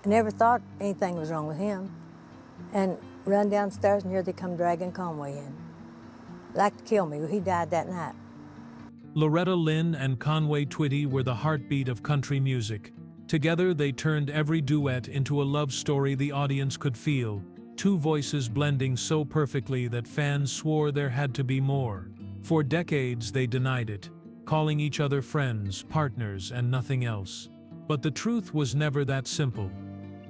I never thought anything was wrong with him. And run downstairs and here they come dragging Conway in. Like to kill me, he died that night. Loretta Lynn and Conway Twitty were the heartbeat of country music. Together they turned every duet into a love story the audience could feel, two voices blending so perfectly that fans swore there had to be more. For decades they denied it, calling each other friends, partners, and nothing else. But the truth was never that simple.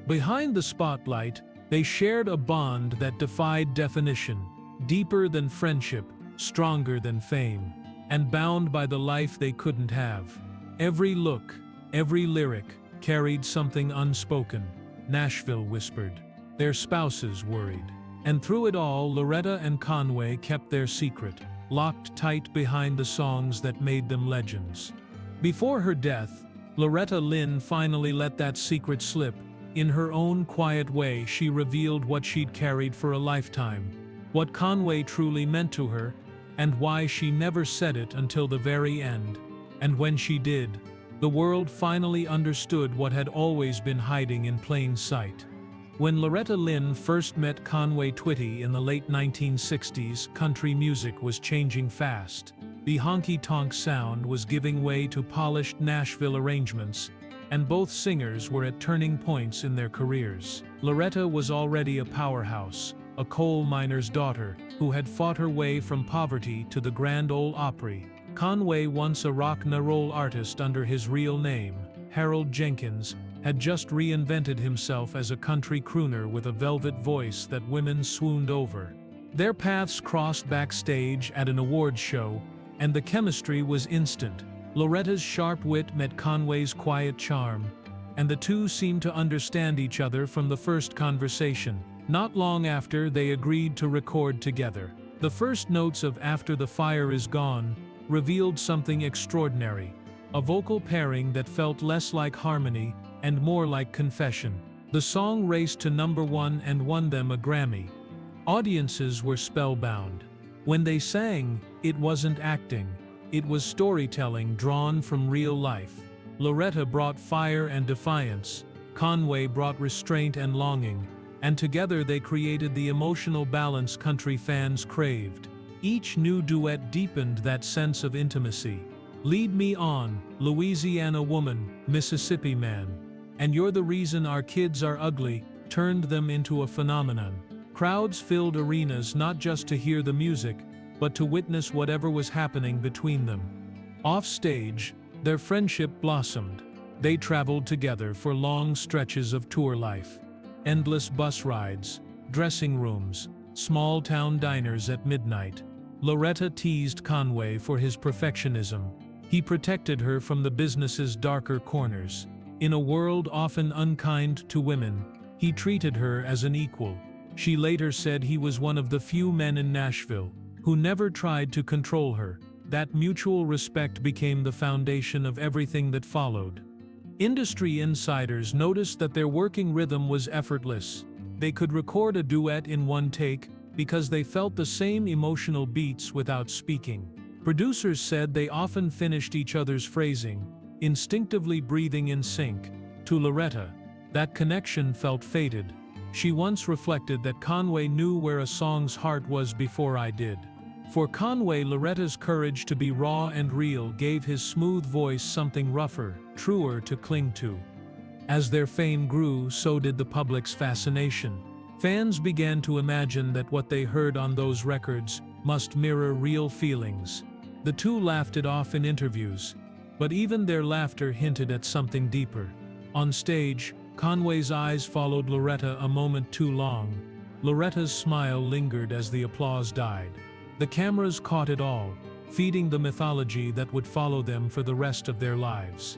Behind the spotlight, they shared a bond that defied definition, deeper than friendship, stronger than fame, and bound by the life they couldn't have. Every look, every lyric, carried something unspoken. Nashville whispered. Their spouses worried. And through it all, Loretta and Conway kept their secret, locked tight behind the songs that made them legends. Before her death, Loretta Lynn finally let that secret slip. In her own quiet way, she revealed what she'd carried for a lifetime, what Conway truly meant to her, and why she never said it until the very end. And when she did, the world finally understood what had always been hiding in plain sight. When Loretta Lynn first met Conway Twitty in the late 1960s, country music was changing fast. The honky-tonk sound was giving way to polished Nashville arrangements, and both singers were at turning points in their careers. Loretta was already a powerhouse, a coal miner's daughter who had fought her way from poverty to the Grand Ole Opry. Conway, once a rock and roll artist under his real name, Harold Jenkins, had just reinvented himself as a country crooner with a velvet voice that women swooned over. Their paths crossed backstage at an awards show, and the chemistry was instant. Loretta's sharp wit met Conway's quiet charm, and the two seemed to understand each other from the first conversation. Not long after, they agreed to record together. The first notes of After the Fire Is Gone revealed something extraordinary, a vocal pairing that felt less like harmony and more like confession. The song raced to #1 and won them a Grammy. Audiences were spellbound. When they sang, it wasn't acting, it was storytelling drawn from real life. Loretta brought fire and defiance, Conway brought restraint and longing, and together they created the emotional balance country fans craved. Each new duet deepened that sense of intimacy. Lead Me On, Louisiana Woman, Mississippi Man, and You're the Reason Our Kids Are Ugly turned them into a phenomenon. Crowds filled arenas not just to hear the music, but to witness whatever was happening between them. Offstage, their friendship blossomed. They traveled together for long stretches of tour life. Endless bus rides, dressing rooms, small-town diners at midnight. Loretta teased Conway for his perfectionism. He protected her from the business's darker corners. In a world often unkind to women, he treated her as an equal. She later said he was one of the few men in Nashville who never tried to control her. That mutual respect became the foundation of everything that followed. Industry insiders noticed that their working rhythm was effortless. They could record a duet in one take because they felt the same emotional beats without speaking. Producers said they often finished each other's phrasing, instinctively breathing in sync. To Loretta, that connection felt fated. She once reflected that Conway knew where a song's heart was before I did. For Conway, Loretta's courage to be raw and real gave his smooth voice something rougher, truer to cling to. As their fame grew, so did the public's fascination. Fans began to imagine that what they heard on those records must mirror real feelings. The two laughed it off in interviews, but even their laughter hinted at something deeper. On stage, Conway's eyes followed Loretta a moment too long. Loretta's smile lingered as the applause died. The cameras caught it all, feeding the mythology that would follow them for the rest of their lives.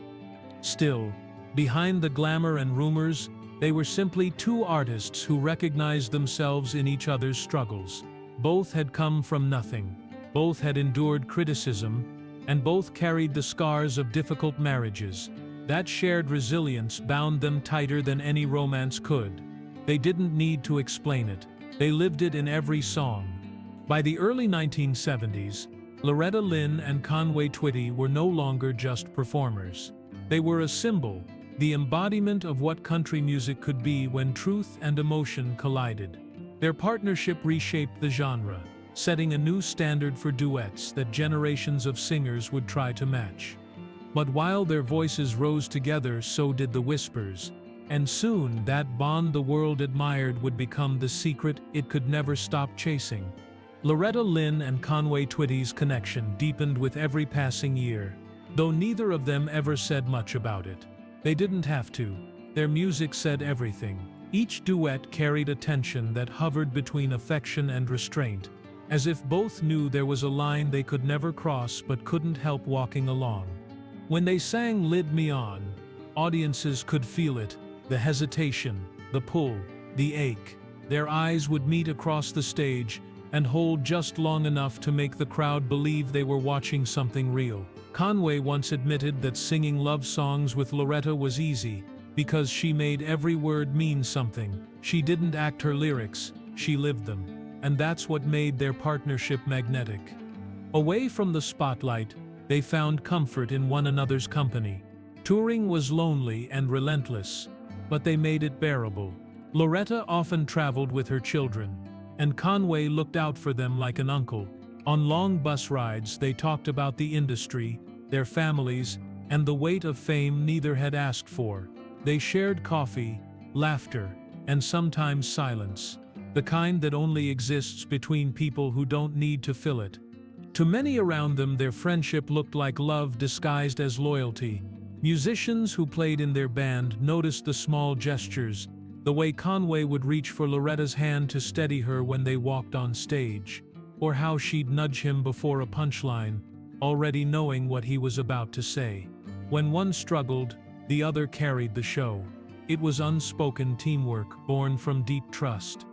Still, behind the glamour and rumors, they were simply two artists who recognized themselves in each other's struggles. Both had come from nothing, both had endured criticism, and both carried the scars of difficult marriages. That shared resilience bound them tighter than any romance could. They didn't need to explain it. They lived it in every song. By the early 1970s, Loretta Lynn and Conway Twitty were no longer just performers. They were a symbol, the embodiment of what country music could be when truth and emotion collided. Their partnership reshaped the genre, setting a new standard for duets that generations of singers would try to match. But while their voices rose together, so did the whispers, and soon that bond the world admired would become the secret it could never stop chasing. Loretta Lynn and Conway Twitty's connection deepened with every passing year, though neither of them ever said much about it. They didn't have to. Their music said everything. Each duet carried a tension that hovered between affection and restraint, as if both knew there was a line they could never cross but couldn't help walking along. When they sang "Lead Me On," audiences could feel it, the hesitation, the pull, the ache. Their eyes would meet across the stage and hold just long enough to make the crowd believe they were watching something real. Conway once admitted that singing love songs with Loretta was easy, because she made every word mean something. She didn't act her lyrics, she lived them. And that's what made their partnership magnetic. Away from the spotlight, they found comfort in one another's company. Touring was lonely and relentless, but they made it bearable. Loretta often traveled with her children, and Conway looked out for them like an uncle. On long bus rides, they talked about the industry, their families, and the weight of fame neither had asked for. They shared coffee, laughter, and sometimes silence, the kind that only exists between people who don't need to fill it. To many around them, their friendship looked like love disguised as loyalty. Musicians who played in their band noticed the small gestures, the way Conway would reach for Loretta's hand to steady her when they walked on stage, or how she'd nudge him before a punchline, already knowing what he was about to say. When one struggled, the other carried the show. It was unspoken teamwork born from deep trust.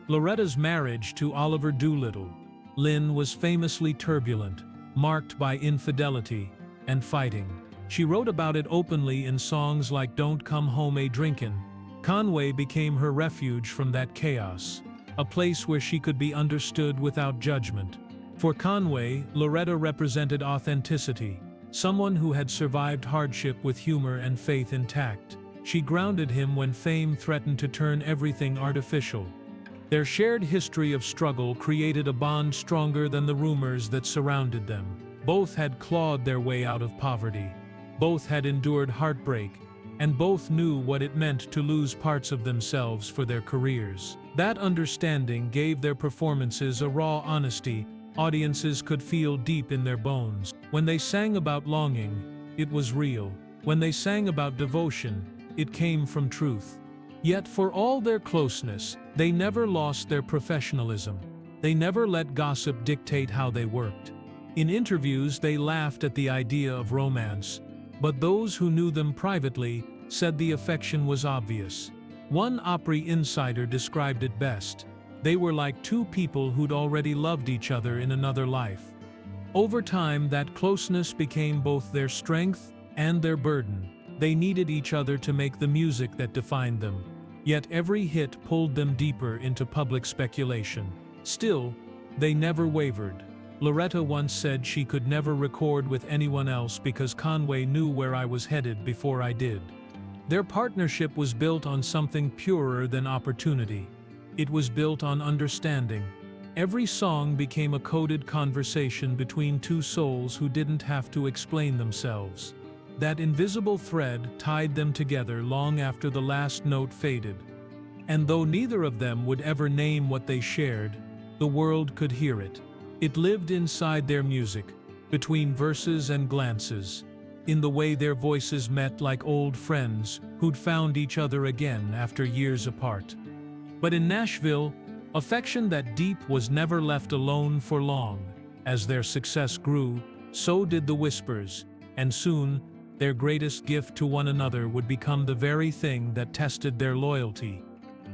Loretta's marriage to Oliver Doolittle Lynn was famously turbulent, marked by infidelity and fighting. She wrote about it openly in songs like "Don't Come Home A Drinkin'." Conway became her refuge from that chaos, a place where she could be understood without judgment. For Conway, Loretta represented authenticity, someone who had survived hardship with humor and faith intact. She grounded him when fame threatened to turn everything artificial. Their shared history of struggle created a bond stronger than the rumors that surrounded them. Both had clawed their way out of poverty. Both had endured heartbreak, and both knew what it meant to lose parts of themselves for their careers. That understanding gave their performances a raw honesty audiences could feel deep in their bones. When they sang about longing, it was real. When they sang about devotion, it came from truth. Yet for all their closeness, they never lost their professionalism. They never let gossip dictate how they worked. In interviews, they laughed at the idea of romance, but those who knew them privately said the affection was obvious. One Opry insider described it best. They were like two people who'd already loved each other in another life. Over time, that closeness became both their strength and their burden. They needed each other to make the music that defined them. Yet every hit pulled them deeper into public speculation. Still, they never wavered. Loretta once said she could never record with anyone else because Conway knew where I was headed before I did. Their partnership was built on something purer than opportunity. It was built on understanding. Every song became a coded conversation between two souls who didn't have to explain themselves. That invisible thread tied them together long after the last note faded. And though neither of them would ever name what they shared, the world could hear it. It lived inside their music, between verses and glances, in the way their voices met like old friends who'd found each other again after years apart. But in Nashville, affection that deep was never left alone for long. As their success grew, so did the whispers, and soon, their greatest gift to one another would become the very thing that tested their loyalty.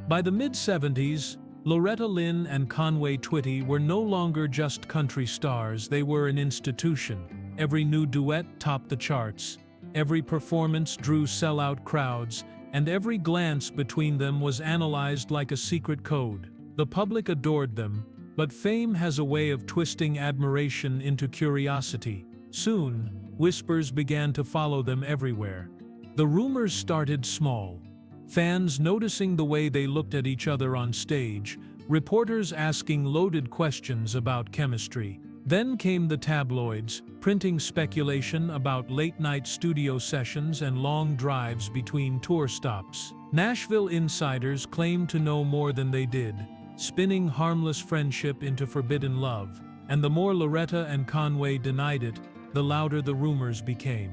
By the mid-70s, Loretta Lynn and Conway Twitty were no longer just country stars, they were an institution. Every new duet topped the charts, every performance drew sellout crowds, and every glance between them was analyzed like a secret code. The public adored them, but fame has a way of twisting admiration into curiosity. Soon, whispers began to follow them everywhere. The rumors started small. Fans noticing the way they looked at each other on stage, reporters asking loaded questions about chemistry. Then came the tabloids, printing speculation about late-night studio sessions and long drives between tour stops. Nashville insiders claimed to know more than they did, spinning harmless friendship into forbidden love. And the more Loretta and Conway denied it, the louder the rumors became.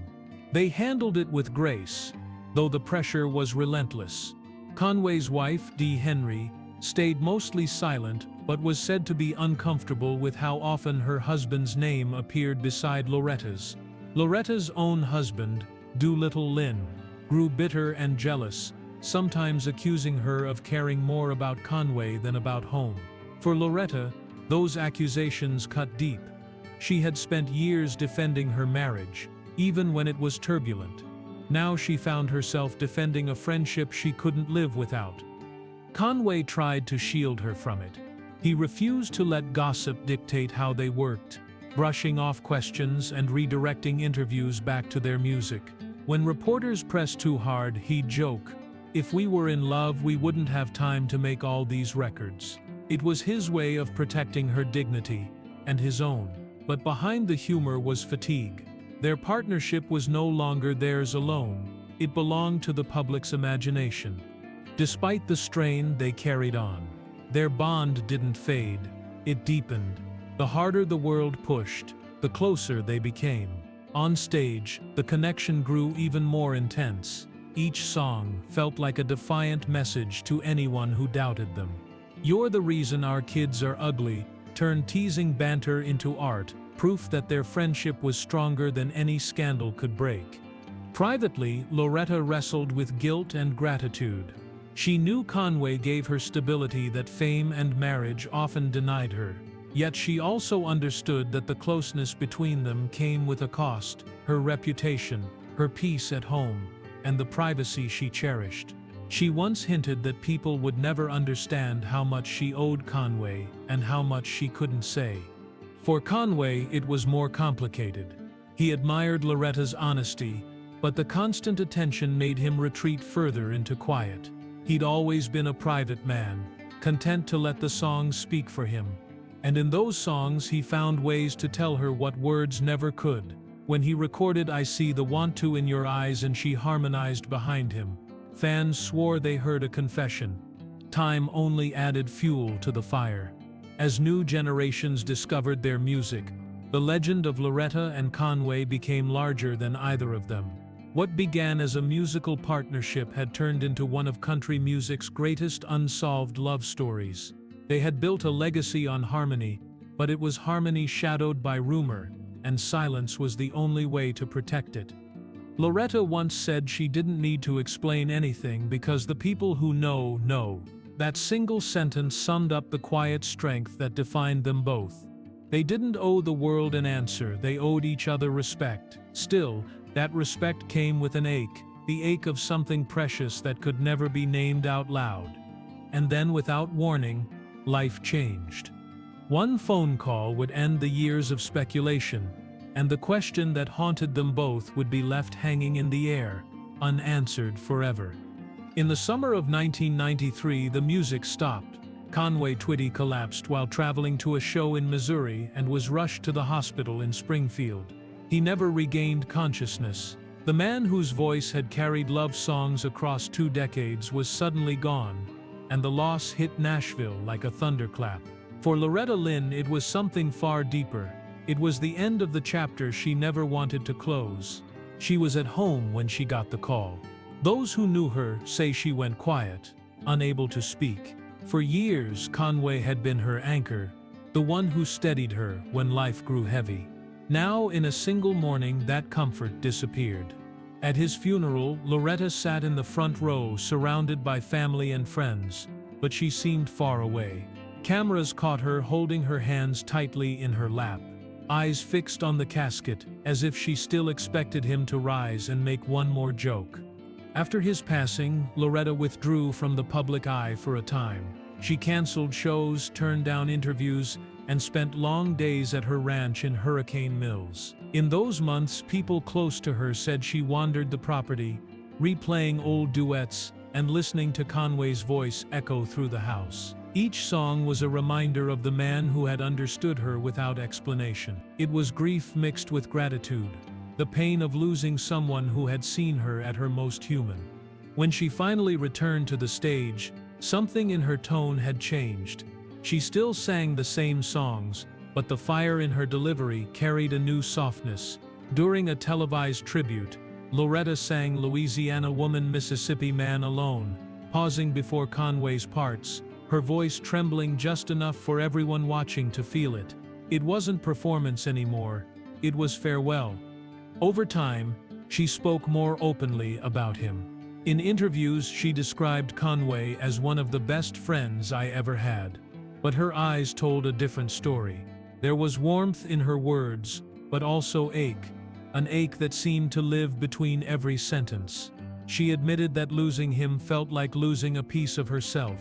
They handled it with grace, though the pressure was relentless. Conway's wife, Dee Henry, stayed mostly silent, but was said to be uncomfortable with how often her husband's name appeared beside Loretta's. Loretta's own husband, Doolittle Lynn, grew bitter and jealous, sometimes accusing her of caring more about Conway than about home. For Loretta, those accusations cut deep. She had spent years defending her marriage, even when it was turbulent. Now she found herself defending a friendship she couldn't live without. Conway tried to shield her from it. He refused to let gossip dictate how they worked, brushing off questions and redirecting interviews back to their music. When reporters pressed too hard, he'd joke, "If we were in love, we wouldn't have time to make all these records." It was his way of protecting her dignity, and his own. But behind the humor was fatigue. Their partnership was no longer theirs alone. It belonged to the public's imagination. Despite the strain, they carried on. Their bond didn't fade, it deepened. The harder the world pushed, the closer they became. On stage, the connection grew even more intense. Each song felt like a defiant message to anyone who doubted them. "You're the reason our kids are ugly" turned teasing banter into art, proof that their friendship was stronger than any scandal could break. Privately, Loretta wrestled with guilt and gratitude. She knew Conway gave her stability that fame and marriage often denied her. Yet she also understood that the closeness between them came with a cost: her reputation, her peace at home, and the privacy she cherished. She once hinted that people would never understand how much she owed Conway and how much she couldn't say. For Conway, it was more complicated. He admired Loretta's honesty, but the constant attention made him retreat further into quiet. He'd always been a private man, content to let the songs speak for him. And in those songs he found ways to tell her what words never could. When he recorded "I See the Want To in Your Eyes" and she harmonized behind him, fans swore they heard a confession. Time only added fuel to the fire. As new generations discovered their music, the legend of Loretta and Conway became larger than either of them. What began as a musical partnership had turned into one of country music's greatest unsolved love stories. They had built a legacy on harmony, but it was harmony shadowed by rumor, and silence was the only way to protect it. Loretta once said she didn't need to explain anything because the people who know, know. That single sentence summed up the quiet strength that defined them both. They didn't owe the world an answer, they owed each other respect. Still, that respect came with an ache, the ache of something precious that could never be named out loud. And then, without warning, life changed. One phone call would end the years of speculation, and the question that haunted them both would be left hanging in the air, unanswered forever. In the summer of 1993, the music stopped. Conway Twitty collapsed while traveling to a show in Missouri and was rushed to the hospital in Springfield. He never regained consciousness. The man whose voice had carried love songs across 2 decades was suddenly gone, and the loss hit Nashville like a thunderclap. For Loretta Lynn, it was something far deeper. It was the end of the chapter she never wanted to close. She was at home when she got the call. Those who knew her say she went quiet, unable to speak. For years, Conway had been her anchor, the one who steadied her when life grew heavy. Now, in a single morning, that comfort disappeared. At his funeral, Loretta sat in the front row, surrounded by family and friends, but she seemed far away. Cameras caught her holding her hands tightly in her lap, eyes fixed on the casket, as if she still expected him to rise and make one more joke. After his passing, Loretta withdrew from the public eye for a time. She canceled shows, turned down interviews, and spent long days at her ranch in Hurricane Mills. In those months, people close to her said she wandered the property, replaying old duets, and listening to Conway's voice echo through the house. Each song was a reminder of the man who had understood her without explanation. It was grief mixed with gratitude, the pain of losing someone who had seen her at her most human. When she finally returned to the stage, something in her tone had changed. She still sang the same songs, but the fire in her delivery carried a new softness. During a televised tribute, Loretta sang Louisiana Woman, Mississippi Man Alone, pausing before Conway's parts, her voice trembling just enough for everyone watching to feel it. It wasn't performance anymore, it was farewell. Over time, she spoke more openly about him. In interviews, she described Conway as one of the best friends I ever had. But her eyes told a different story. There was warmth in her words, but also ache, an ache that seemed to live between every sentence. She admitted that losing him felt like losing a piece of herself.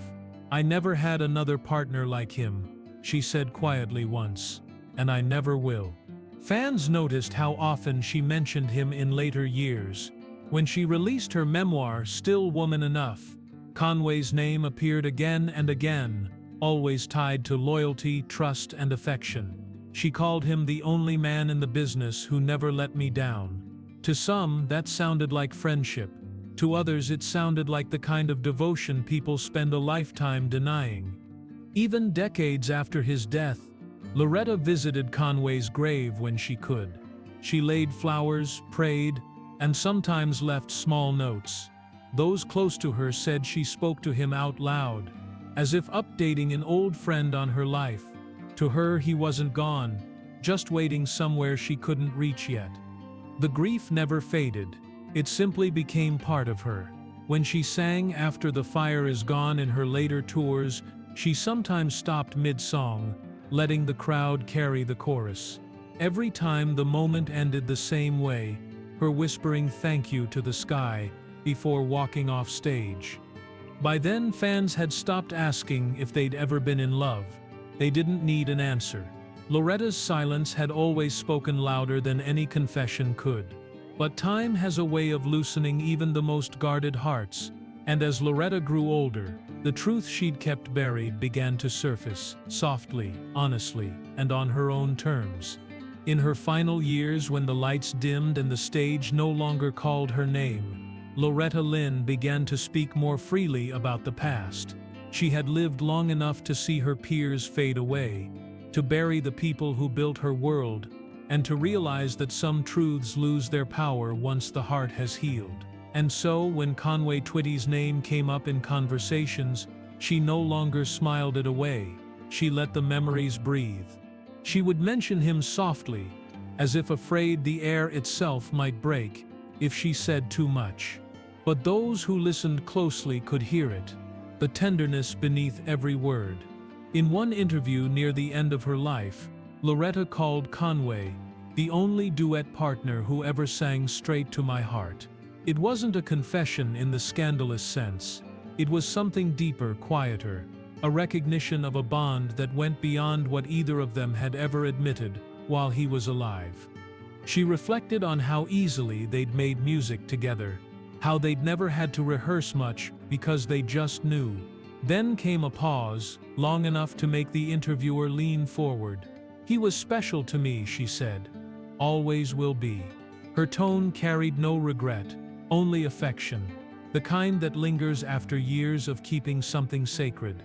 "I never had another partner like him," she said quietly once, "and I never will." Fans noticed how often she mentioned him in later years. When she released her memoir, Still Woman Enough, Conway's name appeared again and again, always tied to loyalty, trust, and affection. She called him the only man in the business who never let me down. To some, that sounded like friendship. To others, it sounded like the kind of devotion people spend a lifetime denying. Even decades after his death, Loretta visited Conway's grave when she could. She laid flowers, prayed, and sometimes left small notes. Those close to her said she spoke to him out loud, as if updating an old friend on her life. To her, he wasn't gone, just waiting somewhere she couldn't reach yet. The grief never faded, it simply became part of her. When she sang After the Fire Is Gone in her later tours, she sometimes stopped mid-song, letting the crowd carry the chorus. Every time the moment ended the same way, her whispering thank you to the sky before walking off stage. By then, fans had stopped asking if they'd ever been in love. They didn't need an answer. Loretta's silence had always spoken louder than any confession could. But time has a way of loosening even the most guarded hearts, and as Loretta grew older, the truth she'd kept buried began to surface, softly, honestly, and on her own terms. In her final years, when the lights dimmed and the stage no longer called her name, Loretta Lynn began to speak more freely about the past. She had lived long enough to see her peers fade away, to bury the people who built her world, and to realize that some truths lose their power once the heart has healed. And so, when Conway Twitty's name came up in conversations, she no longer smiled it away. She let the memories breathe. She would mention him softly, as if afraid the air itself might break if she said too much. But those who listened closely could hear it, the tenderness beneath every word. In one interview near the end of her life, Loretta called Conway the only duet partner who ever sang straight to my heart. It wasn't a confession in the scandalous sense. It was something deeper, quieter, a recognition of a bond that went beyond what either of them had ever admitted while he was alive. She reflected on how easily they'd made music together, how they'd never had to rehearse much because they just knew. Then came a pause, long enough to make the interviewer lean forward. "He was special to me," she said. "Always will be." Her tone carried no regret, only affection, the kind that lingers after years of keeping something sacred.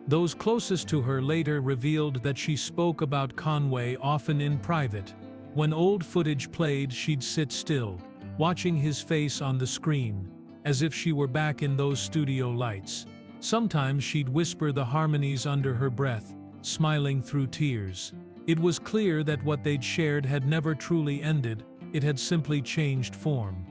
Those closest to her later revealed that she spoke about Conway often in private. When old footage played, she'd sit still, watching his face on the screen, as if she were back in those studio lights. Sometimes she'd whisper the harmonies under her breath, smiling through tears. It was clear that what they'd shared had never truly ended, it had simply changed form.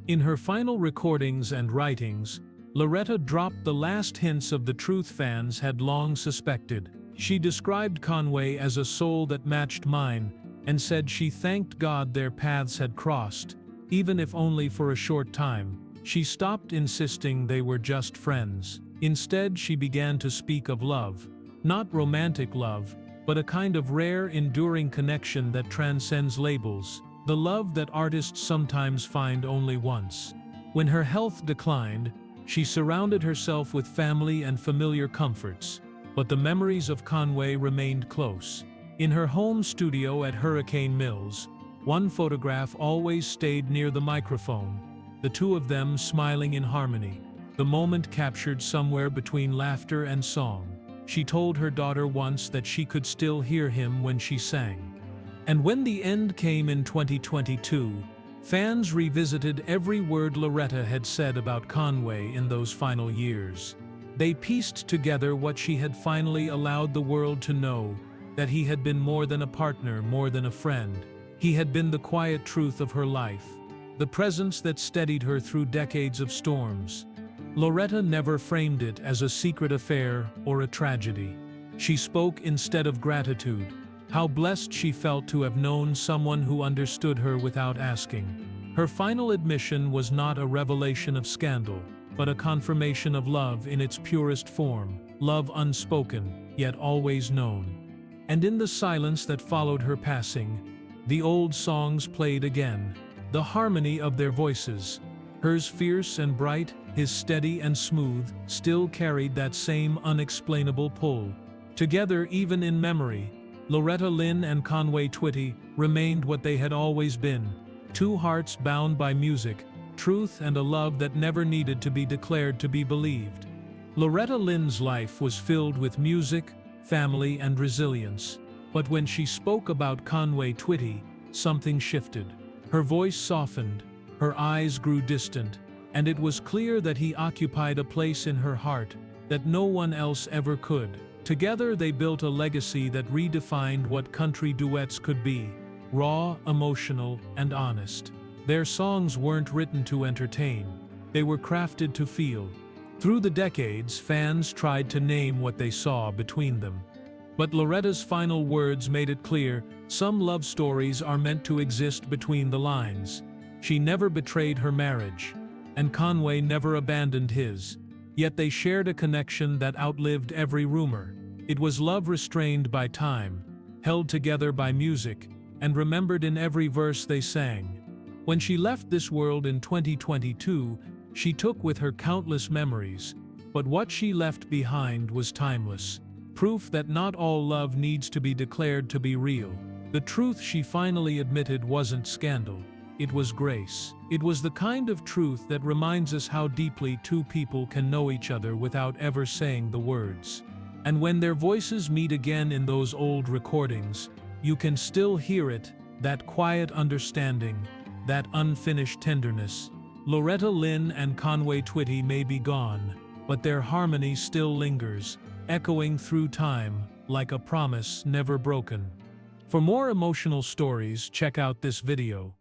In her final recordings and writings, Loretta dropped the last hints of the truth fans had long suspected. She described Conway as a soul that matched mine, and said she thanked God their paths had crossed, even if only for a short time. She stopped insisting they were just friends. Instead, she began to speak of love. Not romantic love, but a kind of rare, enduring connection that transcends labels, the love that artists sometimes find only once. When her health declined, she surrounded herself with family and familiar comforts, but the memories of Conway remained close. In her home studio at Hurricane Mills, one photograph always stayed near the microphone, the two of them smiling in harmony, the moment captured somewhere between laughter and song. She told her daughter once that she could still hear him when she sang. And when the end came in 2022, fans revisited every word Loretta had said about Conway in those final years. They pieced together what she had finally allowed the world to know, that he had been more than a partner, more than a friend. He had been the quiet truth of her life, the presence that steadied her through decades of storms. Loretta never framed it as a secret affair or a tragedy. She spoke instead of gratitude, how blessed she felt to have known someone who understood her without asking. Her final admission was not a revelation of scandal, but a confirmation of love in its purest form, love unspoken, yet always known. And in the silence that followed her passing, the old songs played again, the harmony of their voices, hers fierce and bright, his steady and smooth, still carried that same unexplainable pull. Together, even in memory, Loretta Lynn and Conway Twitty remained what they had always been, two hearts bound by music, truth, and a love that never needed to be declared to be believed. Loretta Lynn's life was filled with music, family, and resilience. But when she spoke about Conway Twitty, something shifted. Her voice softened, her eyes grew distant, and it was clear that he occupied a place in her heart that no one else ever could. Together they built a legacy that redefined what country duets could be, raw, emotional, and honest. Their songs weren't written to entertain, they were crafted to feel. Through the decades, fans tried to name what they saw between them. But Loretta's final words made it clear, some love stories are meant to exist between the lines. She never betrayed her marriage, and Conway never abandoned his. Yet they shared a connection that outlived every rumor. It was love restrained by time, held together by music, and remembered in every verse they sang. When she left this world in 2022, she took with her countless memories, but what she left behind was timeless. Proof that not all love needs to be declared to be real. The truth she finally admitted wasn't scandal, it was grace. It was the kind of truth that reminds us how deeply two people can know each other without ever saying the words. And when their voices meet again in those old recordings, you can still hear it, that quiet understanding, that unfinished tenderness. Loretta Lynn and Conway Twitty may be gone, but their harmony still lingers, echoing through time like a promise never broken. For more emotional stories, check out this video.